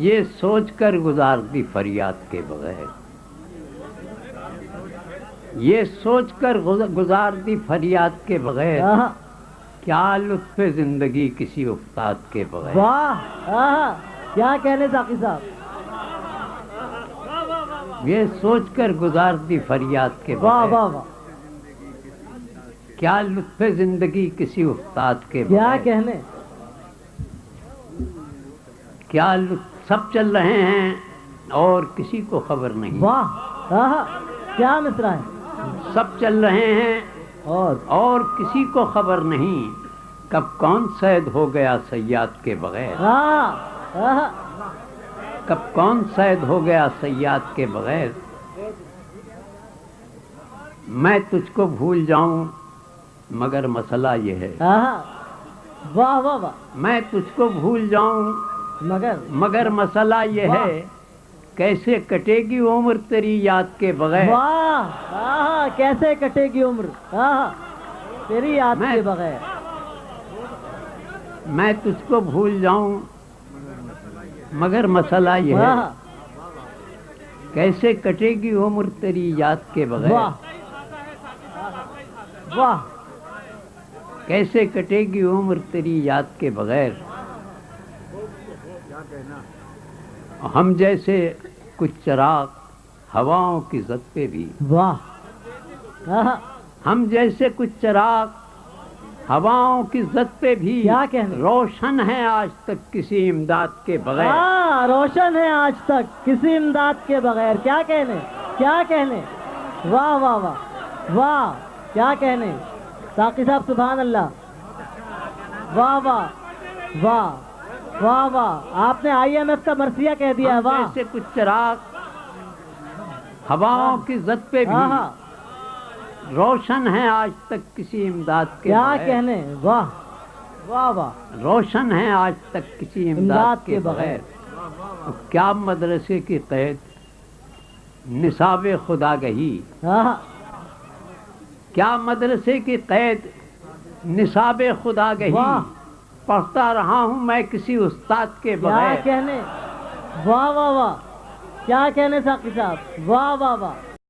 یہ سوچ کر گزارتی فریاد کے بغیر، یہ سوچ کر گزارتی فریاد کے بغیر، کیا لطف زندگی کسی افتاد کے بغیر۔ واہ کیا کہنے ساقی صاحب، یہ سوچ کر گزارتی فریاد کے واہ بغیر، واہ واہ، کیا لطف زندگی کسی افتاد کے کیا بغیر۔ کہنے، کیا سب چل رہے ہیں اور کسی کو خبر نہیں، واہ کیا مصرع ہے، سب چل رہے ہیں اور کسی کو خبر نہیں، کب کون صید ہو گیا صیاد کے بغیر، کب کون صید ہو گیا صیاد کے بغیر۔ میں تجھ کو بھول جاؤں مگر مسئلہ یہ ہے، واہ واہ واہ، میں تجھ کو بھول جاؤں مگر مسئلہ یہ ہے، کیسے کٹے گی عمر تیری یاد کے بغیر۔ واہ کیسے کٹے گی عمر تیری یاد کے بغیر۔ میں تجھ کو بھول جاؤں مگر مسئلہ یہ ہے، کیسے کٹے گی عمر تیری یاد کے بغیر۔ واہ کیسے کٹے گی عمر تیری یاد کے بغیر۔ ہم جیسے کچھ چراغ ہواؤں کی زد پہ بھی، واہ ہم جیسے کچھ چراغ ہواؤں کی زد پہ بھی، کیا کہنے، روشن ہے آج تک کسی امداد کے بغیر۔ روشن ہے آج تک کسی امداد کے بغیر، کیا کہنے، کیا کہنے، واہ واہ واہ واہ کیا کہنے ساقی صاحب، سبحان اللہ، واہ واہ واہ واہ واہ، آپ نے آئی ایم ایف کا مرثیہ کہہ دیا۔ واہ جیسے کچھ چراغ ہواؤں کی زد پہ بھی، روشن ہے آج تک کسی امداد کے کیا بغیر۔ کہنے، واہ واہ واہ، روشن ہے آج تک کسی امداد کے بغیر۔ کیا مدرسے کی قید نصاب خدا گہی، کیا مدرسے کی قید نصاب خدا گہی، پڑھتا رہا ہوں میں کسی استاد کے بغیر۔ کیا کہنے، واہ واہ واہ کیا کہنے ساقی صاحب، واہ واہ واہ۔